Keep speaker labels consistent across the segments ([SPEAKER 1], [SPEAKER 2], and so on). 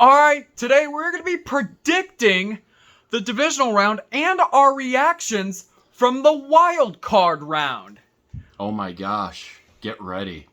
[SPEAKER 1] Alright, today we're going to be predicting the divisional round and our reactions from the wild card round.
[SPEAKER 2] Oh my gosh, get ready.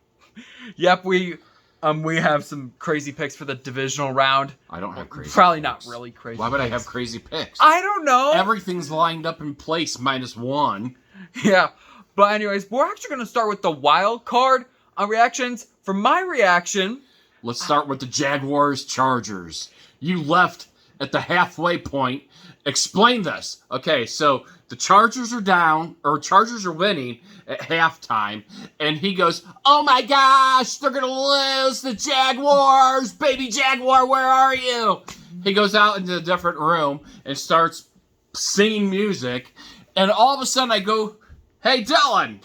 [SPEAKER 1] Yep, we have some crazy picks for the divisional round.
[SPEAKER 2] I don't have crazy
[SPEAKER 1] Probably
[SPEAKER 2] picks.
[SPEAKER 1] not really crazy.
[SPEAKER 2] Why would
[SPEAKER 1] picks.
[SPEAKER 2] I have crazy picks?
[SPEAKER 1] I don't know.
[SPEAKER 2] Everything's lined up in place -1.
[SPEAKER 1] Yeah, but anyways, we're actually going to start with the wild card reactions. For my reaction...
[SPEAKER 2] Let's start with the Jaguars-Chargers. You left at the halfway point. Explain this. Okay, so the Chargers are down, or Chargers are winning at halftime, and he goes, "Oh my gosh, they're going to lose, the Jaguars! Baby Jaguar, where are you?" He goes out into a different room and starts singing music, and all of a sudden I go, "Hey, Dylan!"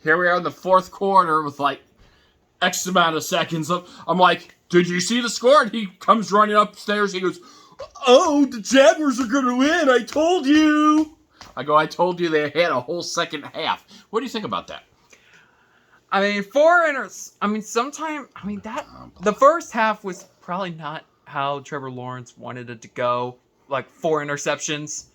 [SPEAKER 2] Here we are in the fourth quarter with like X amount of seconds up. I'm like, "Did you see the score?" And he comes running upstairs. He goes, "Oh, the Jaguars are going to win. I told you." I go, "I told you they had a whole second half." What do you think about that?
[SPEAKER 1] I mean, the first half was probably not how Trevor Lawrence wanted it to go. Like 4 interceptions,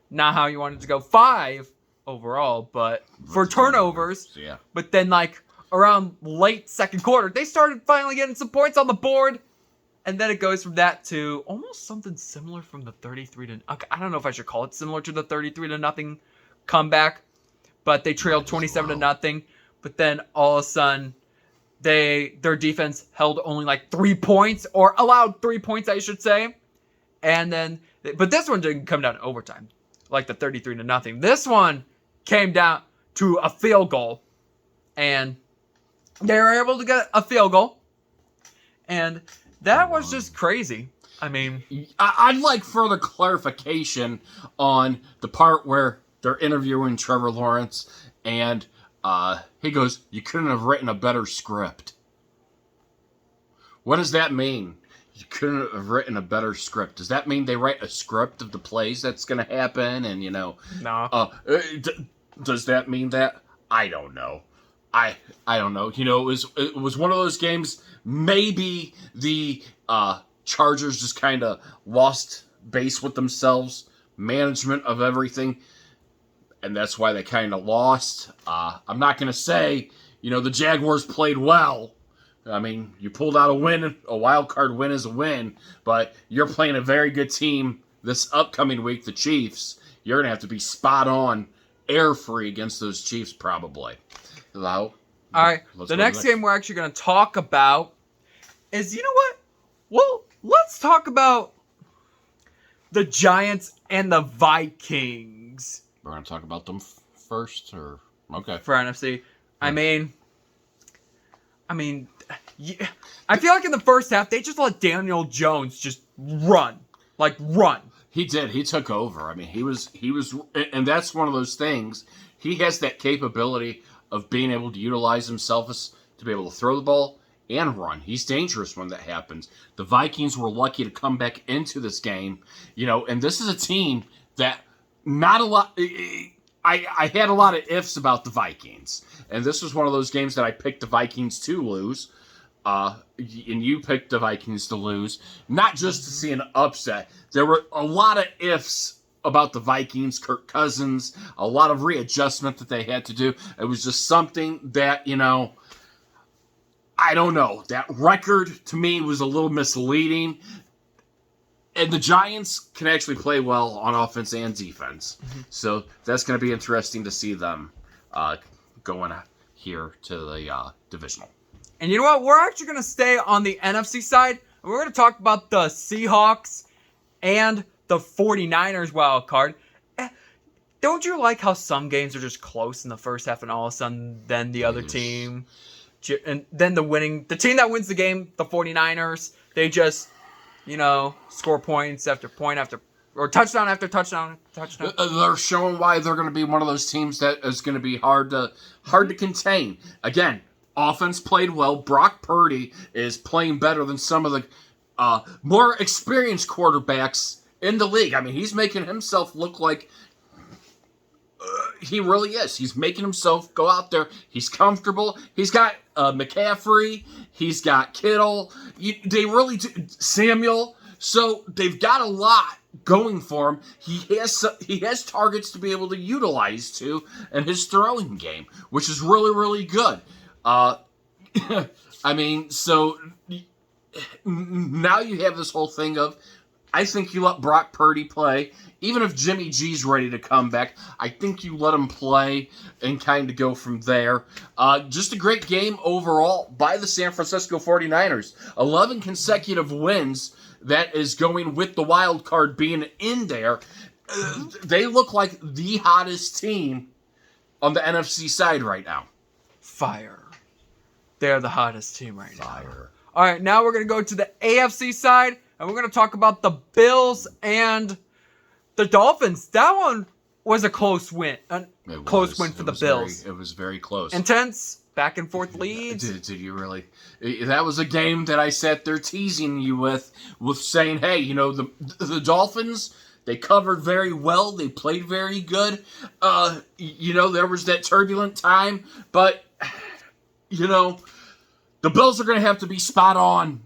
[SPEAKER 1] not how you wanted it to go. 5 overall, but for turnovers.
[SPEAKER 2] Yeah.
[SPEAKER 1] But then like around late second quarter, they started finally getting some points on the board. And then it goes from that to almost something similar from the 33 to... I don't know if I should call it similar to the 33 to nothing comeback. But they trailed 27 to nothing. But then all of a sudden, their defense held only like 3 points. Or allowed 3 points, I should say. And then... But this one didn't come down to overtime. Like the 33 to nothing. This one came down to a field goal. And they were able to get a field goal. And... that was just crazy. I mean...
[SPEAKER 2] I'd like further clarification on the part where they're interviewing Trevor Lawrence, and he goes, "You couldn't have written a better script." What does that mean? You couldn't have written a better script. Does that mean they write a script of the plays that's going to happen? And,
[SPEAKER 1] No.
[SPEAKER 2] Does that mean that? I don't know. I don't know. It was one of those games. Maybe the Chargers just kind of lost base with themselves, management of everything, and that's why they kind of lost. I'm not going to say, the Jaguars played well. I mean, you pulled out a win. A wild card win is a win, but you're playing a very good team this upcoming week, the Chiefs. You're going to have to be spot on, air-free against those Chiefs probably. All
[SPEAKER 1] right, the next game we're actually going to talk about is, well, let's talk about the Giants and the Vikings.
[SPEAKER 2] We're going to talk about them first, or okay.
[SPEAKER 1] For NFC. Yeah. I mean, yeah, I feel like in the first half, they just let Daniel Jones just run.
[SPEAKER 2] He did. He took over. I mean, he was, and that's one of those things. He has that capability of being able to utilize himself to be able to throw the ball and run. He's dangerous when that happens. The Vikings were lucky to come back into this game, and this is a team that not a lot... I had a lot of ifs about the Vikings, and this was one of those games that I picked the Vikings to lose, and you picked the Vikings to lose, not just to see an upset. There were a lot of ifs about the Vikings, Kirk Cousins, a lot of readjustment that they had to do. It was just something that, I don't know. That record, to me, was a little misleading. And the Giants can actually play well on offense and defense. Mm-hmm. So that's going to be interesting to see them going here to the divisional.
[SPEAKER 1] And you know what? We're actually going to stay on the NFC side. And we're going to talk about the Seahawks and the 49ers wild card. Don't you like how some games are just close in the first half and all of a sudden then the other team, and then the team that wins the game, the 49ers, they just, score points after point after, or touchdown after touchdown.
[SPEAKER 2] They're showing why they're going to be one of those teams that is going to be hard to contain. Again, offense played well. Brock Purdy is playing better than some of the more experienced quarterbacks in the league. I mean, he's making himself look like he really is. He's making himself go out there. He's comfortable. He's got McCaffrey. He's got Kittle. They really do. Samuel. So they've got a lot going for him. He has targets to be able to utilize too in his throwing game, which is really, really good. I mean, so now you have this whole thing of, I think you let Brock Purdy play. Even if Jimmy G's ready to come back, I think you let him play and kind of go from there. Just a great game overall by the San Francisco 49ers. 11 consecutive wins. That is going with the wild card being in there. They look like the hottest team on the NFC side right now.
[SPEAKER 1] Fire. They're the hottest team right now.
[SPEAKER 2] Fire.
[SPEAKER 1] All right, now we're going to go to the AFC side, and we're going to talk about the Bills and the Dolphins. That one was a close win. Close win for the Bills.
[SPEAKER 2] It was very close.
[SPEAKER 1] Intense, back and forth leads.
[SPEAKER 2] Did you really? That was a game that I sat there teasing you with saying, hey, you know, the Dolphins, they covered very well. They played very good. You know, there was that turbulent time, but, you know, the Bills are going to have to be spot on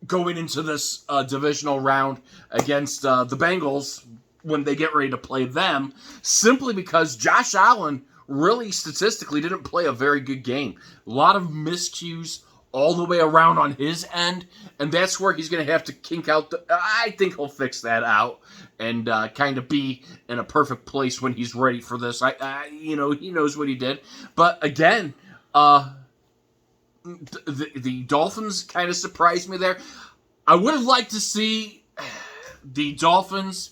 [SPEAKER 2] going into this divisional round against the Bengals when they get ready to play them, simply because Josh Allen really statistically didn't play a very good game. A lot of miscues all the way around on his end, and that's where he's going to have to kink out. I think he'll fix that out and kind of be in a perfect place when he's ready for this. You know, he knows what he did. But again, the Dolphins kind of surprised me there. I would have liked to see the Dolphins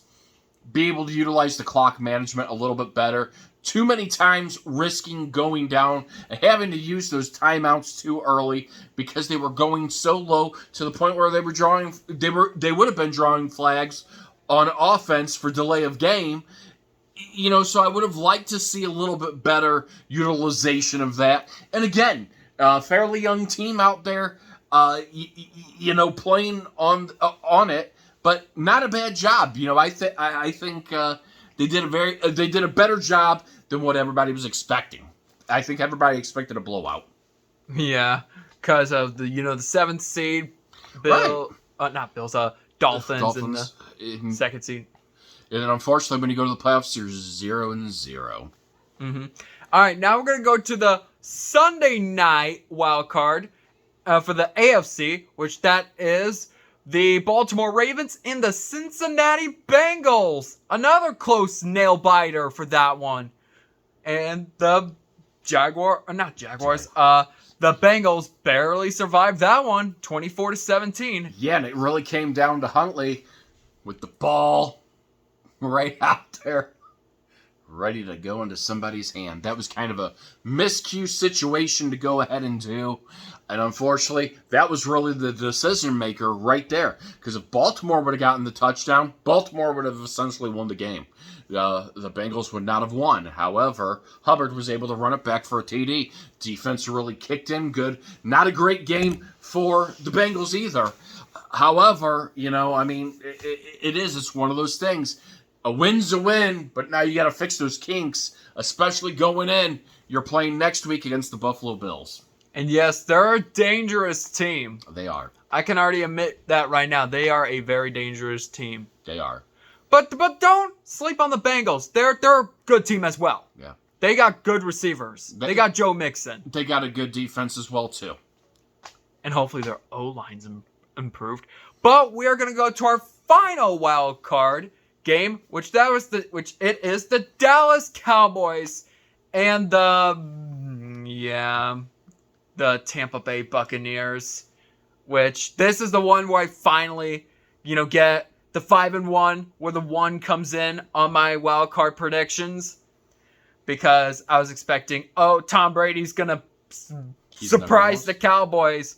[SPEAKER 2] be able to utilize the clock management a little bit better. Too many times risking going down and having to use those timeouts too early because they were going so low to the point where they would have been drawing flags on offense for delay of game. You know, so I would have liked to see a little bit better utilization of that. And again, fairly young team out there, you know, playing on it, but not a bad job. You know, I think they did a better job than what everybody was expecting. I think everybody expected a blowout.
[SPEAKER 1] Yeah, because of the 7th seed, Dolphins in the second seed.
[SPEAKER 2] And unfortunately, when you go to the playoffs, you're 0-0.
[SPEAKER 1] Mm-hmm. All right, now we're going to go to the Sunday night wild card for the AFC, which that is the Baltimore Ravens and the Cincinnati Bengals. Another close nail biter for that one. And the the Bengals barely survived that one, 24-17.
[SPEAKER 2] Yeah, and it really came down to Huntley with the ball right out there, ready to go into somebody's hand. That was kind of a miscue situation to go ahead and do. And unfortunately, that was really the decision maker right there. Because if Baltimore would have gotten the touchdown, Baltimore would have essentially won the game. The Bengals would not have won. However, Hubbard was able to run it back for a TD. Defense really kicked in good. Not a great game for the Bengals either. However, you know, I mean, it's one of those things. A win's a win, but now you got to fix those kinks, especially going in. You're playing next week against the Buffalo Bills.
[SPEAKER 1] And yes, they're a dangerous team.
[SPEAKER 2] They are.
[SPEAKER 1] I can already admit that right now. They are a very dangerous team.
[SPEAKER 2] They are.
[SPEAKER 1] But don't sleep on the Bengals. They're a good team as well.
[SPEAKER 2] Yeah.
[SPEAKER 1] They got good receivers. They got Joe Mixon.
[SPEAKER 2] They got a good defense as well, too.
[SPEAKER 1] And hopefully their O-line's improved. But we are going to go to our final wild card game, which it is the Dallas Cowboys and the Tampa Bay Buccaneers, which this is the one where I finally, get the 5-1, where the 1 comes in on my wild card predictions, because I was expecting, Tom Brady's gonna surprise the Cowboys,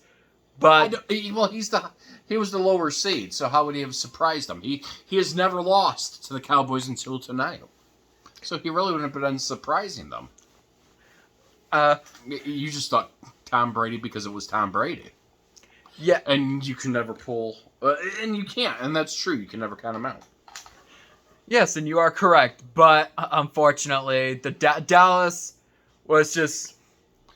[SPEAKER 1] but
[SPEAKER 2] he was the lower seed, so how would he have surprised them? He has never lost to the Cowboys until tonight, so he really wouldn't have been surprising them. You just thought Tom Brady because it was Tom Brady.
[SPEAKER 1] Yeah.
[SPEAKER 2] And you can never pull... and you can't, and that's true. You can never count them out.
[SPEAKER 1] Yes, and you are correct. But, unfortunately, the Dallas was just...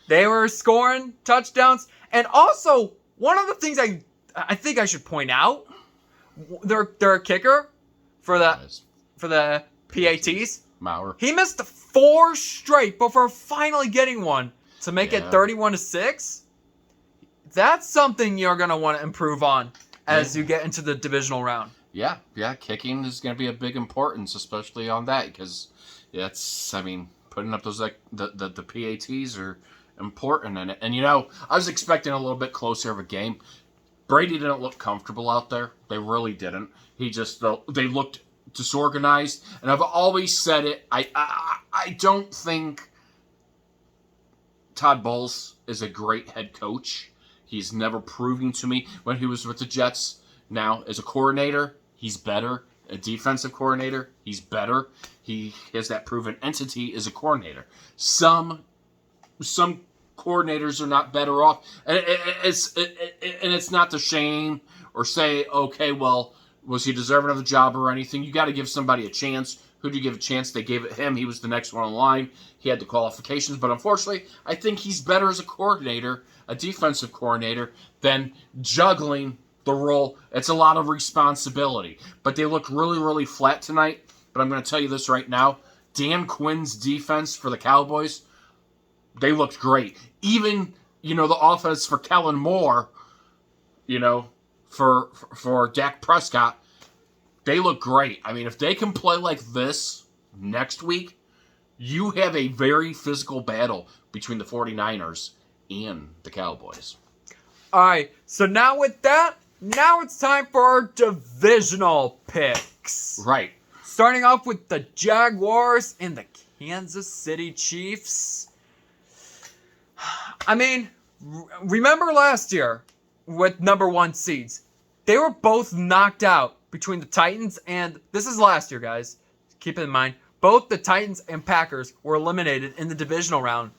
[SPEAKER 1] They were scoring touchdowns. And also, one of the things I think I should point out, their kicker for the PATs.
[SPEAKER 2] Maurer.
[SPEAKER 1] He missed 4 straight before finally getting one to make it
[SPEAKER 2] Yeah.
[SPEAKER 1] 31-6. That's something you're gonna want to improve on as you get into the divisional round.
[SPEAKER 2] Yeah, kicking is going to be a big importance, especially on that, because putting up those the PATs are important in it. And I was expecting a little bit closer of a game. Brady didn't look comfortable out there. They really didn't. They looked disorganized, and I've always said it. I don't think Todd Bowles is a great head coach. He's never proven to me when he was with the Jets. Now, as a coordinator, he's better. A defensive coordinator, he's better. He has that proven entity as a coordinator. Some coordinators are not better off, and it's not to shame or say, okay, well, was he deserving of the job or anything? You got to give somebody a chance. Who do you give a chance? They gave it him. He was the next one in line. He had the qualifications, but unfortunately, I think he's better as a coordinator, a defensive coordinator, than juggling the role. It's a lot of responsibility. But they look really, really flat tonight. But I'm going to tell you this right now. Dan Quinn's defense for the Cowboys, they looked great. Even, the offense for Kellen Moore, for Dak Prescott, they look great. I mean, if they can play like this next week, you have a very physical battle between the 49ers and the Cowboys.
[SPEAKER 1] All right, so now with that, now it's time for our divisional picks.
[SPEAKER 2] Right.
[SPEAKER 1] Starting off with the Jaguars and the Kansas City Chiefs. I mean, remember last year with number 1 seeds? They were both knocked out between the Titans and, this is last year, guys. Keep it in mind. Both the Titans and Packers were eliminated in the divisional round.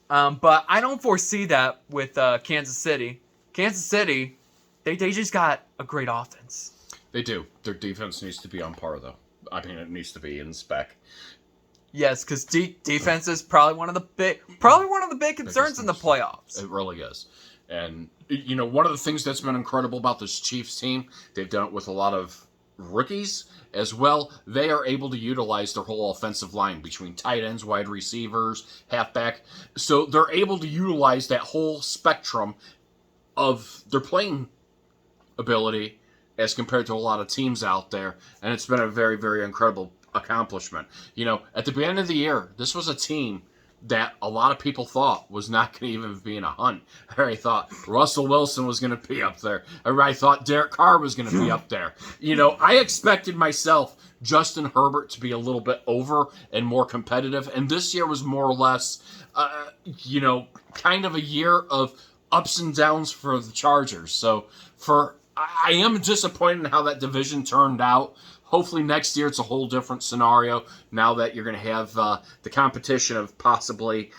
[SPEAKER 1] But I don't foresee that with Kansas City. Kansas City, they just got a great offense.
[SPEAKER 2] They do. Their defense needs to be on par, though. I mean, it needs to be in spec.
[SPEAKER 1] Yes, because defense is probably one of the big concerns in the playoffs.
[SPEAKER 2] It really is. And, one of the things that's been incredible about this Chiefs team, they've done it with a lot of rookies as well. They are able to utilize their whole offensive line between tight ends, wide receivers, halfback. So they're able to utilize that whole spectrum of their playing ability as compared to a lot of teams out there. And it's been a very, very incredible accomplishment. At the beginning of the year, this was a team that a lot of people thought was not going to even be in a hunt. Everybody thought Russell Wilson was going to be up there. Everybody thought Derek Carr was going to be up there. I expected myself Justin Herbert to be a little bit over and more competitive. And this year was more or less, kind of a year of ups and downs for the Chargers. So I am disappointed in how that division turned out. Hopefully next year it's a whole different scenario now that you're going to have the competition of possibly,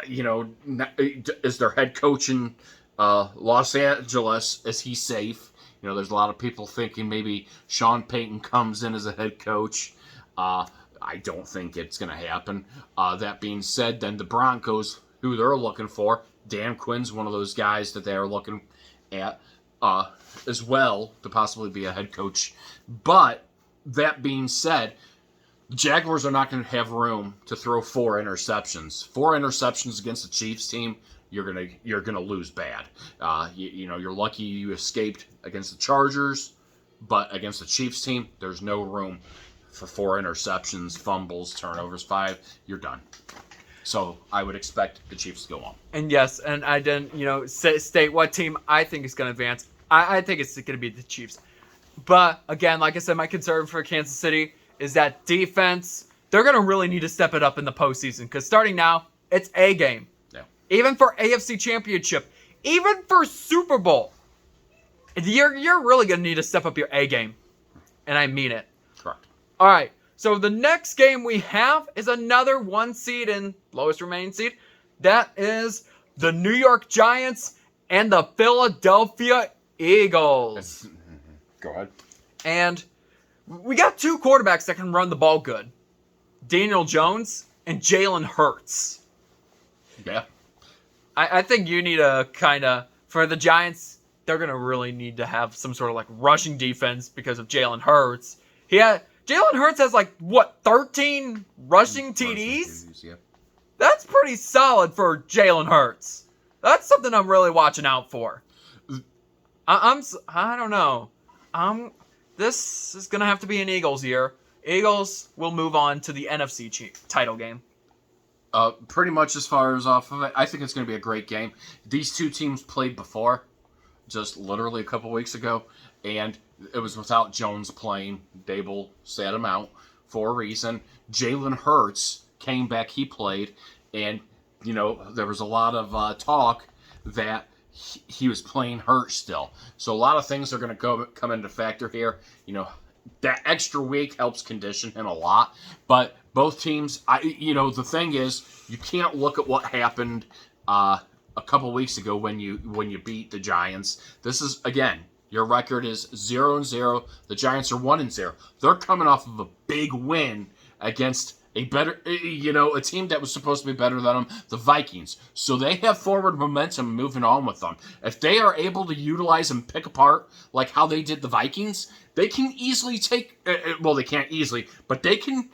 [SPEAKER 2] is their head coach in Los Angeles, is he safe? There's a lot of people thinking maybe Sean Payton comes in as a head coach. I don't think it's going to happen. That being said, then the Broncos, who they're looking for, Dan Quinn's one of those guys that they're looking at. As well to possibly be a head coach. But that being said, the Jaguars are not going to have room to throw 4 interceptions. 4 interceptions against the Chiefs team, you're gonna lose bad. You're lucky you escaped against the Chargers, but against the Chiefs team, there's no room for 4 interceptions, fumbles, turnovers, 5. You're done. So I would expect the Chiefs to go on.
[SPEAKER 1] And yes, and I didn't, state what team I think is going to advance. I think it's going to be the Chiefs. But again, like I said, my concern for Kansas City is that defense, they're going to really need to step it up in the postseason. Because starting now, it's A game.
[SPEAKER 2] Yeah.
[SPEAKER 1] Even for AFC Championship, even for Super Bowl, you're really going to need to step up your A game. And I mean it.
[SPEAKER 2] Correct.
[SPEAKER 1] All right. So the next game we have is another 1 seed and lowest remaining seed. That is the New York Giants and the Philadelphia Eagles.
[SPEAKER 2] Go ahead.
[SPEAKER 1] And we got 2 quarterbacks that can run the ball good. Daniel Jones and Jalen Hurts.
[SPEAKER 2] Yeah.
[SPEAKER 1] I think you need a kind of, for the Giants, they're going to really need to have some sort of like rushing defense because of Jalen Hurts. Jalen Hurts has 13 rushing TDs?
[SPEAKER 2] Yeah.
[SPEAKER 1] That's pretty solid for Jalen Hurts. That's something I'm really watching out for. I don't know. This is gonna have to be an Eagles year. Eagles will move on to the NFC title game.
[SPEAKER 2] Pretty much as far as off of it, I think it's going to be a great game. These two teams played before, just literally a couple weeks ago, and it was without Jones playing. Dable sat him out for a reason. Jalen Hurts came back, he played, and, there was a lot of talk that he was playing hurt still. So a lot of things are going to come into factor here. That extra week helps condition him a lot, but both teams, the thing is, you can't look at what happened a couple weeks ago when you beat the Giants. This is, again, your record is 0-0. The Giants are 1-0. They're coming off of a big win against a team that was supposed to be better than them, the Vikings. So they have forward momentum moving on with them. If they are able to utilize and pick apart like how they did the Vikings, they can easily take. Well, they can't easily, but they can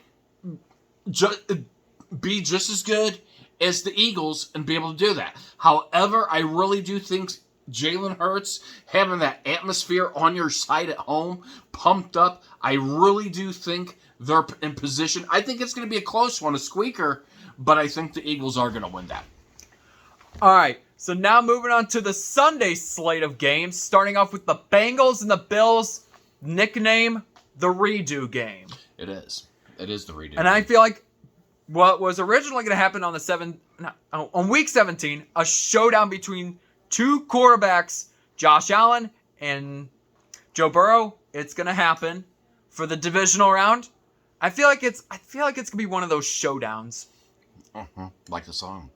[SPEAKER 2] be just as good as the Eagles and be able to do that. However, I really do think Jalen Hurts having that atmosphere on your side at home, pumped up, I really do think they're in position. I think it's going to be a close one, a squeaker, but I think the Eagles are going to win that.
[SPEAKER 1] All right, so now moving on to the Sunday slate of games, starting off with the Bengals and the Bills, nickname the redo game.
[SPEAKER 2] It is. It is the redo
[SPEAKER 1] And
[SPEAKER 2] game.
[SPEAKER 1] I feel like what was originally going to happen on week 17, a showdown between two quarterbacks, Josh Allen and Joe Burrow, it's going to happen for the divisional round. I feel like it's gonna be one of those showdowns.
[SPEAKER 2] Like the song.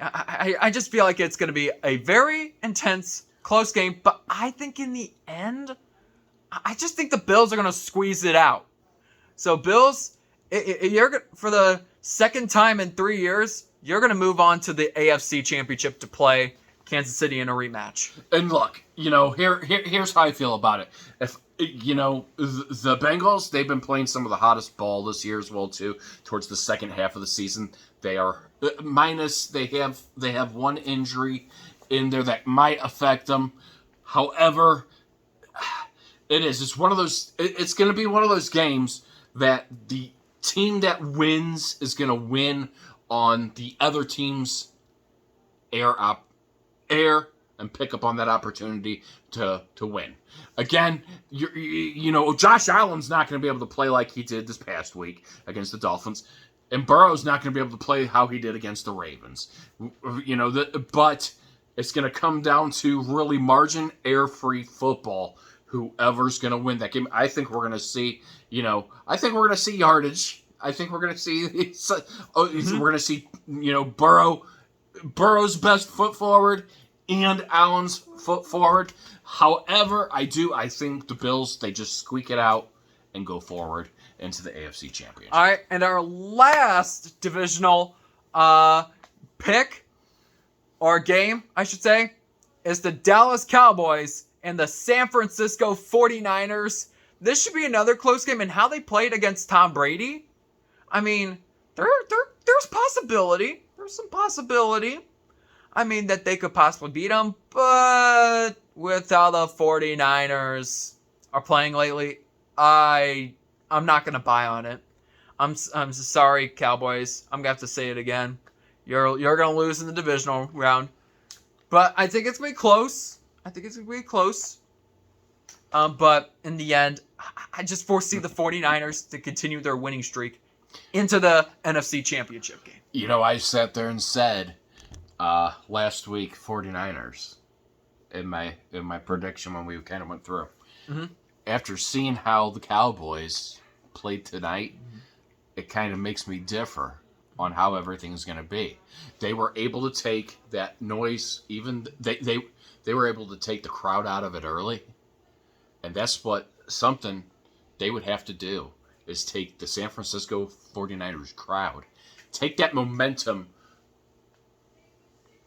[SPEAKER 1] I just feel like it's gonna be a very intense, close game. But I think in the end, I just think the Bills are gonna squeeze it out. So Bills, you're for the second time in 3 years, you're gonna move on to the AFC Championship to play Kansas City in a rematch.
[SPEAKER 2] And look, here's how I feel about it. If the Bengals, they've been playing some of the hottest ball this year as well too. Towards the second half of the season, they are minus. They have one injury in there that might affect them. However, it's one of those. It's going to be one of those games that the team that wins is going to win on the other team's air and pick up on that opportunity to win. Again, Josh Allen's not going to be able to play like he did this past week against the Dolphins, and Burrow's not going to be able to play how he did against the Ravens. But it's going to come down to really margin air-free football. Whoever's going to win that game, I think we're going to see. I think we're going to see yardage. I think we're going to see. We're going to see. Burrow's best foot forward and Allen's foot forward. However, I think the Bills, they just squeak it out and go forward into the AFC Championship.
[SPEAKER 1] All right, and our last divisional pick, or game, I should say, is the Dallas Cowboys and the San Francisco 49ers. This should be another close game, and how they played against Tom Brady, I mean, there's possibility. There's some possibility. I mean, that they could possibly beat them, but with how the 49ers are playing lately, I'm not going to buy on it. I'm sorry, Cowboys. I'm going to have to say it again. You're going to lose in the divisional round. But I think it's going to be close. But in the end, I just foresee the 49ers to continue their winning streak into the NFC Championship game.
[SPEAKER 2] I sat there and said last week 49ers in my prediction when we kind of went through.
[SPEAKER 1] Mm-hmm.
[SPEAKER 2] After seeing how the Cowboys played tonight, it kind of makes me differ on how everything's going to be. They were able to take that noise, even they were able to take the crowd out of it early, and that's something they would have to do, is take the San Francisco 49ers crowd, take that momentum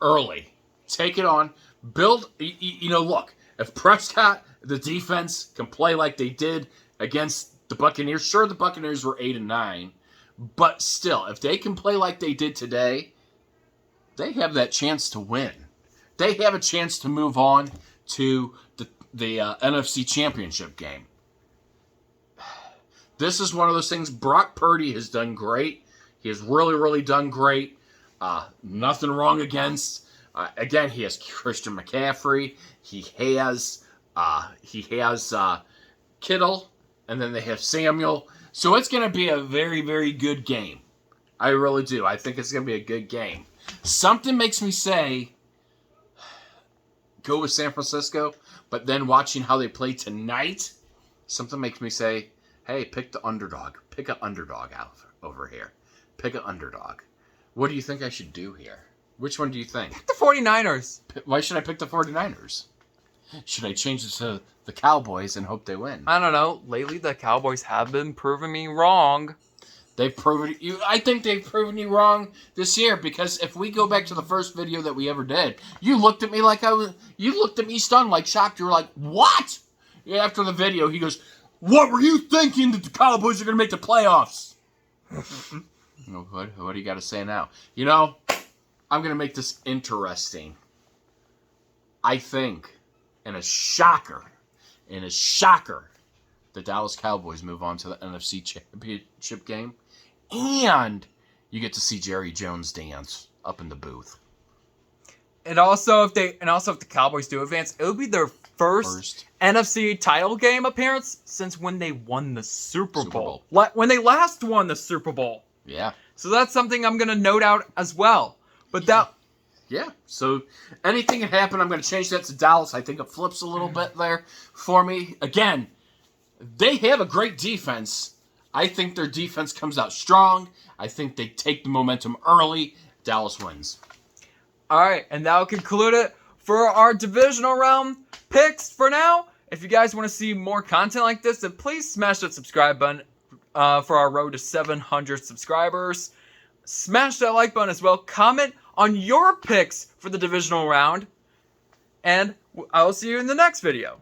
[SPEAKER 2] early, take it on, Build, look, if Prescott, the defense, can play like they did against the Buccaneers, sure, the Buccaneers were 8-9, but still, if they can play like they did today, they have that chance to win. They have a chance to move on to the NFC Championship game. This is one of those things. Brock Purdy has done great. He has really, really done great. Nothing wrong against. Again, he has Christian McCaffrey. He has Kittle, and then they have Samuel. So it's going to be a very, very good game. I really do. I think it's going to be a good game. Something makes me say go with San Francisco, but then watching how they play tonight, something makes me say, hey, pick the underdog. Pick an underdog out over here. Pick an underdog. What do you think I should do here? Which one do you think?
[SPEAKER 1] Pick the 49ers.
[SPEAKER 2] Why should I pick the 49ers? Should I change it to the Cowboys and hope they win?
[SPEAKER 1] I don't know. Lately, the Cowboys have been proving me wrong.
[SPEAKER 2] They've proven you. I think they've proven you wrong this year, because if we go back to the first video that we ever did, you looked at me like you looked at me stunned, like shocked. You were like, "What?" Yeah, after the video, he goes, "What were you thinking that the Cowboys are going to make the playoffs?" What do you got to say now? I'm going to make this interesting. I think, in a shocker, the Dallas Cowboys move on to the NFC Championship game, and you get to see Jerry Jones dance up in the booth.
[SPEAKER 1] And also, if the Cowboys do advance, it would be their first NFC title game appearance since when they won the Super Bowl. When they last won the Super Bowl.
[SPEAKER 2] Yeah.
[SPEAKER 1] So that's something I'm going to note out as well. But
[SPEAKER 2] yeah, so anything can happen. I'm going to change that to Dallas. I think it flips a little bit there for me. Again, they have a great defense. I think their defense comes out strong. I think they take the momentum early. Dallas wins.
[SPEAKER 1] All right, and that will conclude it for our divisional round picks for now. If you guys want to see more content like this, then please smash that subscribe button for our road to 700 subscribers. Smash that like button as well. Comment on your picks for the divisional round. And I will see you in the next video.